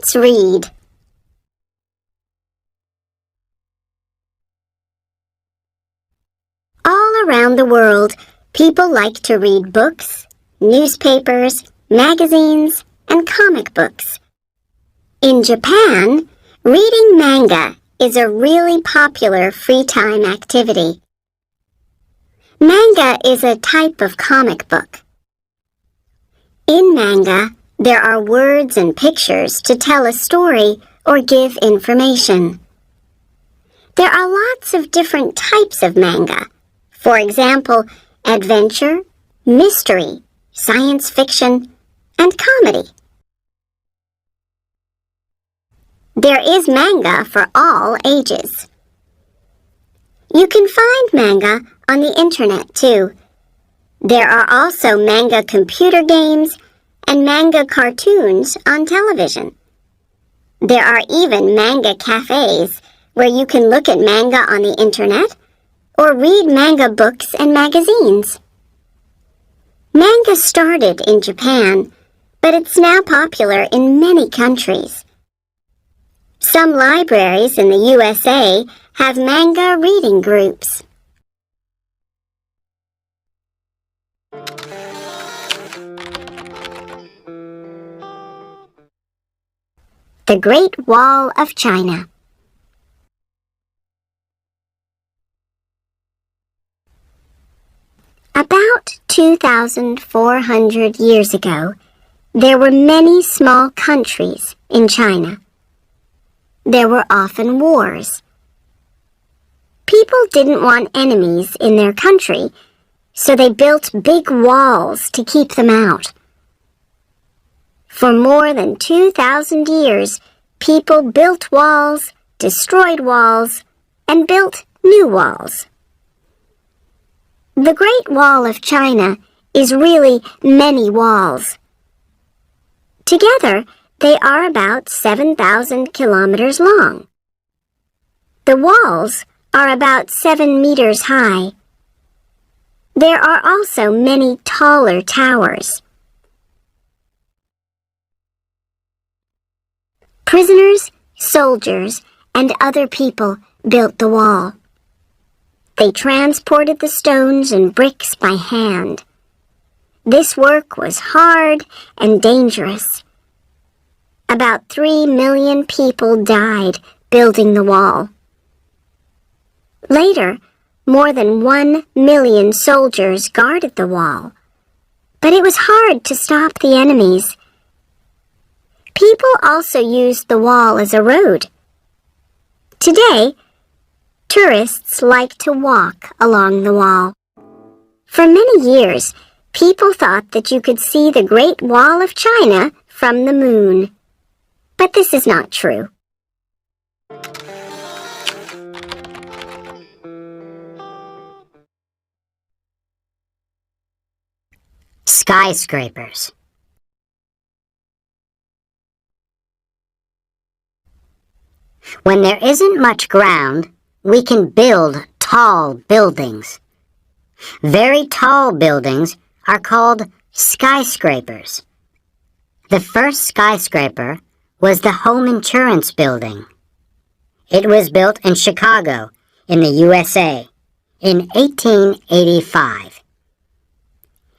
Let's read. All around the world, people like to read books, newspapers, magazines, and comic books. In Japan, reading manga is a really popular free time activity. Manga is a type of comic book. In manga, there are words and pictures to tell a story or give information. There are lots of different types of manga. For example, adventure, mystery, science fiction, and comedy. There is manga for all ages. You can find manga on the internet too. There are also manga computer games and manga cartoons on television. There are even manga cafes where you can look at manga on the internet or read manga books and magazines. Manga started in Japan, but it's now popular in many countries. Some libraries in the USA have manga reading groups. The Great Wall of China. About 2,400 years ago, there were many small countries in China. There were often wars. People didn't want enemies in their country, so they built big walls to keep them out. For more than 2,000 years, people built walls, destroyed walls, and built new walls. The Great Wall of China is really many walls. Together, they are about 7,000 kilometers long. The walls are about 7 meters high. There are also many taller towers. Prisoners, soldiers, and other people built the wall. They transported the stones and bricks by hand. This work was hard and dangerous. About 3 million people died building the wall. Later, more than 1 million soldiers guarded the wall, but it was hard to stop the enemies. People also used the wall as a road. Today, tourists like to walk along the wall. For many years, people thought that you could see the Great Wall of China from the moon. But this is not true. Skyscrapers. When there isn't much ground, we can build tall buildings. Very tall buildings are called skyscrapers. The first skyscraper was the Home Insurance Building. It was built in Chicago, in the USA, in 1885.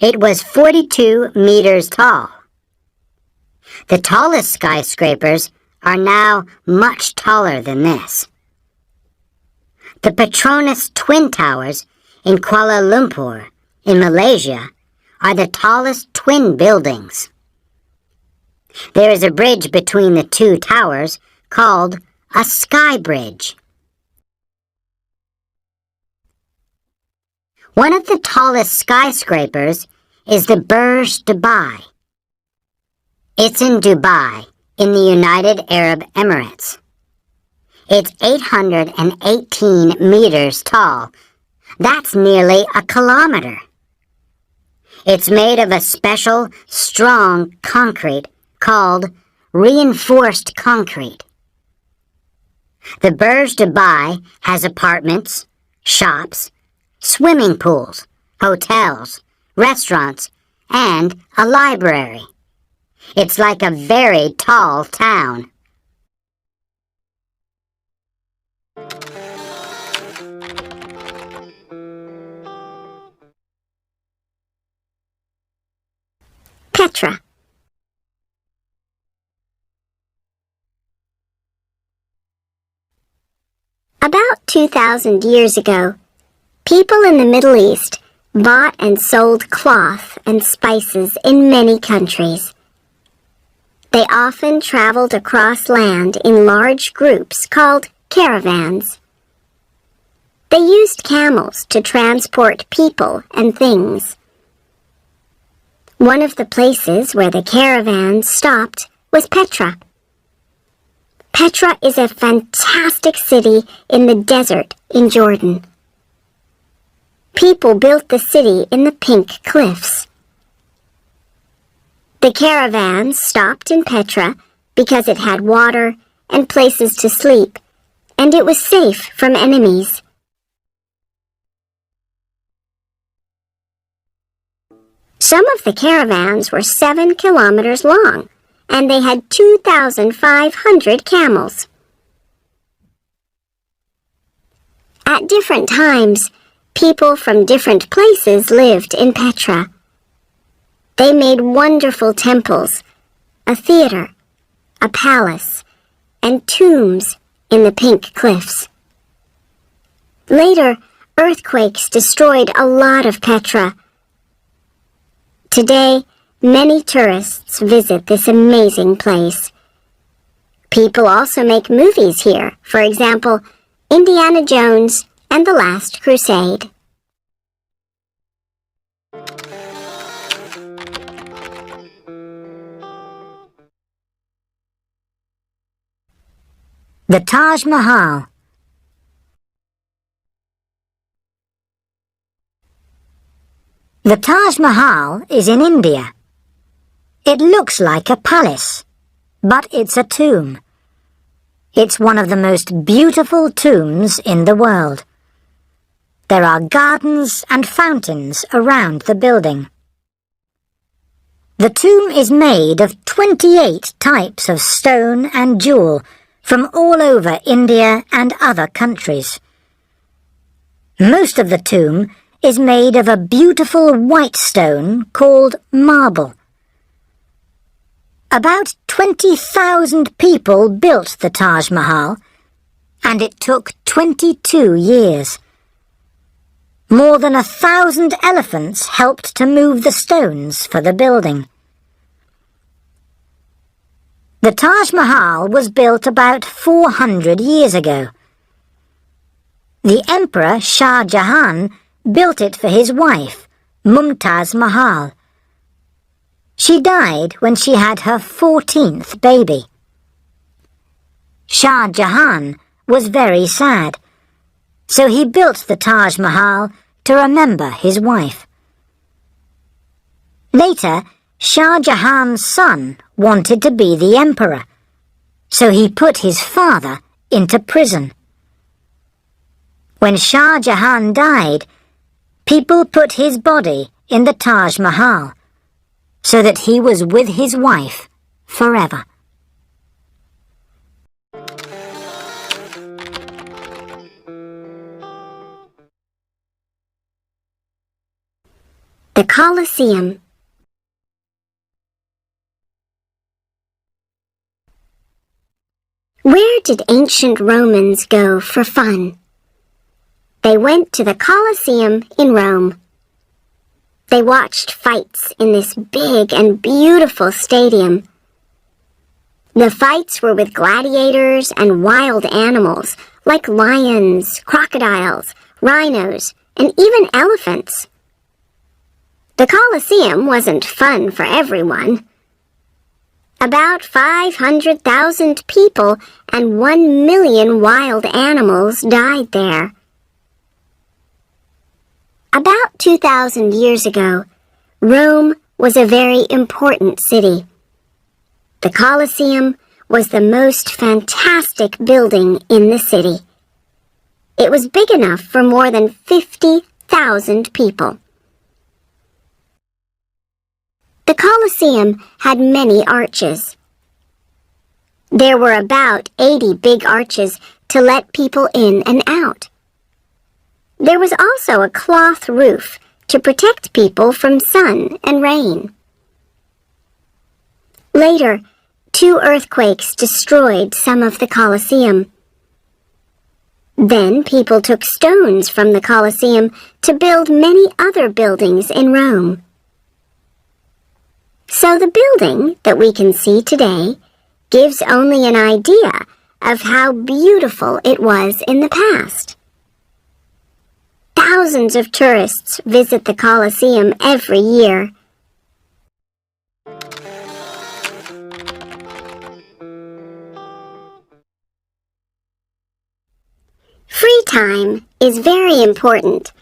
It was 42 meters tall. The tallest skyscrapers are now much taller than this. The Petronas Twin Towers in Kuala Lumpur, in Malaysia, are the tallest twin buildings. There is a bridge between the two towers called a sky bridge. One of the tallest skyscrapers is the Burj Dubai. It's in Dubai, in the United Arab Emirates. It's 818 meters tall. That's nearly a kilometer. It's made of a special, strong concrete called reinforced concrete. The Burj Dubai has apartments, shops, swimming pools, hotels, restaurants, and a library. It's like a very tall town. Petra. About 2,000 years ago, people in the Middle East bought and sold cloth and spices in many countries. They often traveled across land in large groups called caravans. They used camels to transport people and things. One of the places where the caravans stopped was Petra. Petra is a fantastic city in the desert in Jordan. People built the city in the Pink Cliffs. The caravans stopped in Petra because it had water and places to sleep, and it was safe from enemies. Some of the caravans were 7 kilometers long, and they had 2,500 camels. At different times, people from different places lived in Petra. They made wonderful temples, a theater, a palace, and tombs in the Pink Cliffs. Later, earthquakes destroyed a lot of Petra. Today, many tourists visit this amazing place. People also make movies here, for example, Indiana Jones and the Last Crusade. The Taj Mahal. The Taj Mahal is in India. It looks like a palace, but it's a tomb. It's one of the most beautiful tombs in the world. There are gardens and fountains around the building. The tomb is made of 28 types of stone and jewel from all over India and other countries. Most of the tomb is made of a beautiful white stone called marble. About 20,000 people built the Taj Mahal, and it took 22 years. More than 1,000 elephants helped to move the stones for the building. The Taj Mahal was built about 400 years ago. The Emperor Shah Jahan built it for his wife, Mumtaz Mahal. She died when she had her 14th baby. Shah Jahan was very sad, so he built the Taj Mahal to remember his wife. Later, Shah Jahan's son wanted to be the emperor, so he put his father into prison. When Shah Jahan died, people put his body in the Taj Mahal, so that he was with his wife forever. The Colosseum. Where did ancient Romans go for fun? They went to the Colosseum in Rome. They watched fights in this big and beautiful stadium. The fights were with gladiators and wild animals like lions, crocodiles, rhinos, and even elephants. The Colosseum wasn't fun for everyone. About 500,000 people and 1 million wild animals died there. About 2,000 years ago, Rome was a very important city. The Colosseum was the most fantastic building in the city. It was big enough for more than 50,000 people. The Colosseum had many arches. There were about 80 big arches to let people in and out. There was also a cloth roof to protect people from sun and rain. Later, 2 earthquakes destroyed some of the Colosseum. Then people took stones from the Colosseum to build many other buildings in Rome. So the building that we can see today gives only an idea of how beautiful it was in the past. Thousands of tourists visit the Colosseum every year. Free time is very important.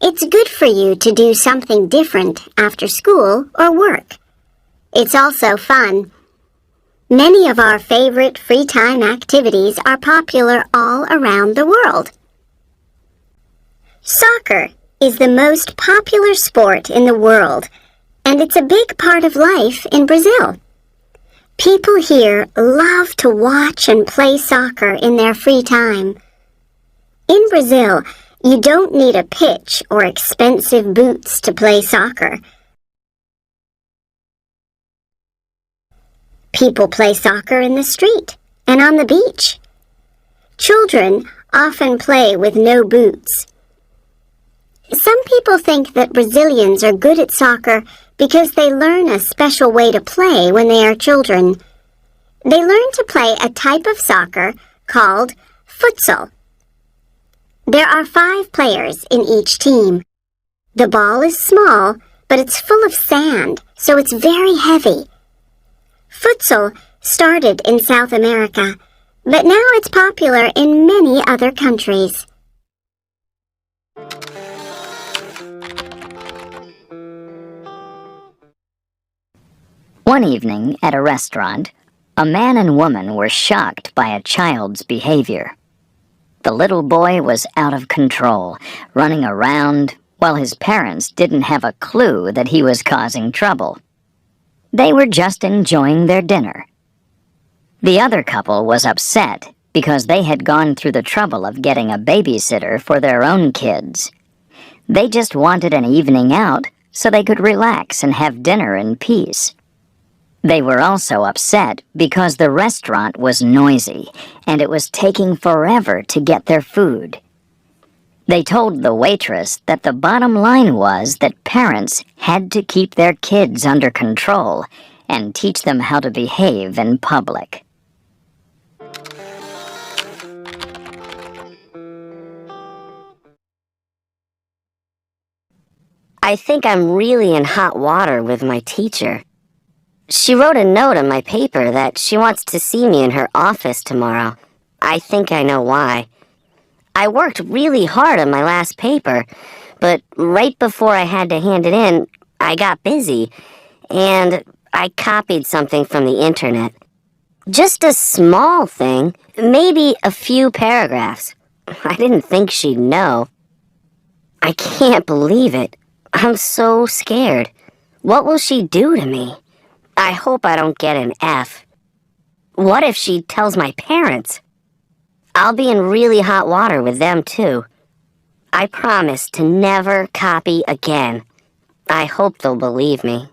It's good for you to do something different after school or work. It's also fun. Many of our favorite free time activities are popular all around the world. Soccer is the most popular sport in the world, and it's a big part of life in Brazil. People here love to watch and play soccer in their free time. In Brazil, you don't need a pitch or expensive boots to play soccer. People play soccer in the street and on the beach. Children often play with no boots. Some people think that Brazilians are good at soccer because they learn a special way to play when they are children. They learn to play a type of soccer called futsal. There are 5 players in each team. The ball is small, but it's full of sand, so it's very heavy. Futsal started in South America, but now it's popular in many other countries. One evening at a restaurant, a man and woman were shocked by a child's behavior. The little boy was out of control, running around, while his parents didn't have a clue that he was causing trouble. They were just enjoying their dinner. The other couple was upset because they had gone through the trouble of getting a babysitter for their own kids. They just wanted an evening out so they could relax and have dinner in peace. They were also upset because the restaurant was noisy and it was taking forever to get their food. They told the waitress that the bottom line was that parents had to keep their kids under control and teach them how to behave in public. I think I'm really in hot water with my teacher. She wrote a note on my paper that she wants to see me in her office tomorrow. I think I know why. I worked really hard on my last paper, but right before I had to hand it in, I got busy, and I copied something from the internet. Just a small thing, maybe a few paragraphs. I didn't think she'd know. I can't believe it. I'm so scared. What will she do to me? I hope I don't get an F. What if she tells my parents? I'll be in really hot water with them, too. I promise to never copy again. I hope they'll believe me.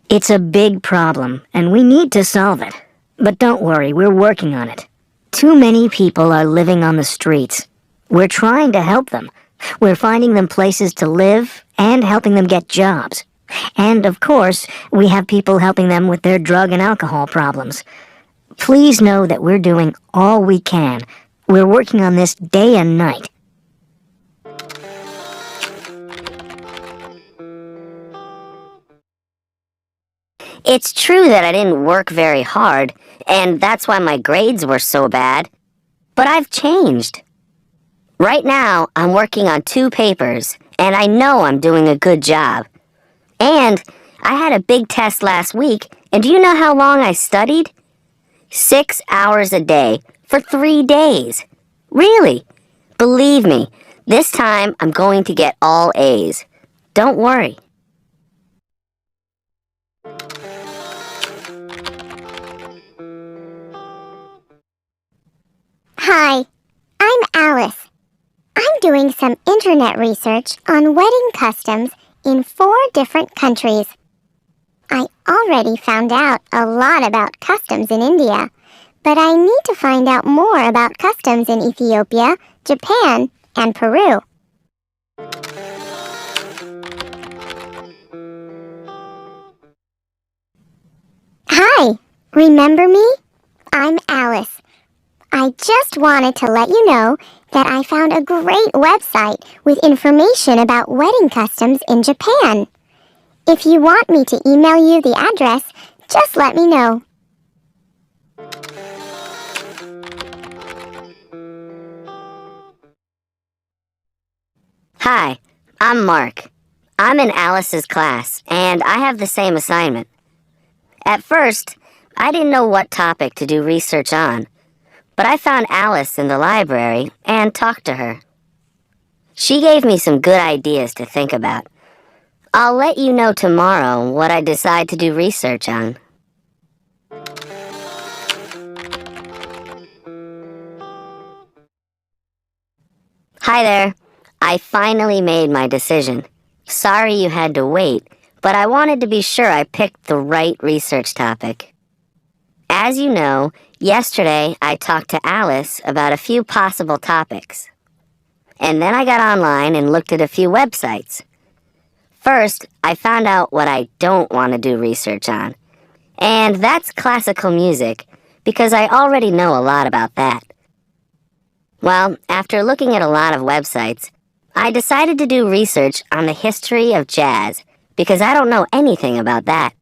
It's a big problem, and we need to solve it. But don't worry, we're working on it. Too many people are living on the streets. We're trying to help them. We're finding them places to live and helping them get jobs. And, of course, we have people helping them with their drug and alcohol problems. Please know that we're doing all we can. We're working on this day and night. It's true that I didn't work very hard, and that's why my grades were so bad. But I've changed. Right now, I'm working on 2 papers, and I know I'm doing a good job. And I had a big test last week, and do you know how long I studied? 6 hours a day for 3 days. Really? Believe me, this time I'm going to get all A's. Don't worry. Hi, I'm Alice. I'm doing some internet research on wedding customs in 4 different countries. I already found out a lot about customs in India, but I need to find out more about customs in Ethiopia, Japan, and Peru. Hi, remember me? I'm Alice. I just wanted to let you know that I found a great website with information about wedding customs in Japan. If you want me to email you the address, just let me know. Hi, I'm Mark. I'm in Alice's class, and I have the same assignment. At first, I didn't know what topic to do research on, but I found Alice in the library and talked to her. She gave me some good ideas to think about. I'll let you know tomorrow what I decide to do research on. Hi there. I finally made my decision. Sorry you had to wait, but I wanted to be sure I picked the right research topic. As you know, yesterday I talked to Alice about a few possible topics. And then I got online and looked at a few websites. First, I found out what I don't want to do research on. And that's classical music, because I already know a lot about that. Well, after looking at a lot of websites, I decided to do research on the history of jazz, because I don't know anything about that.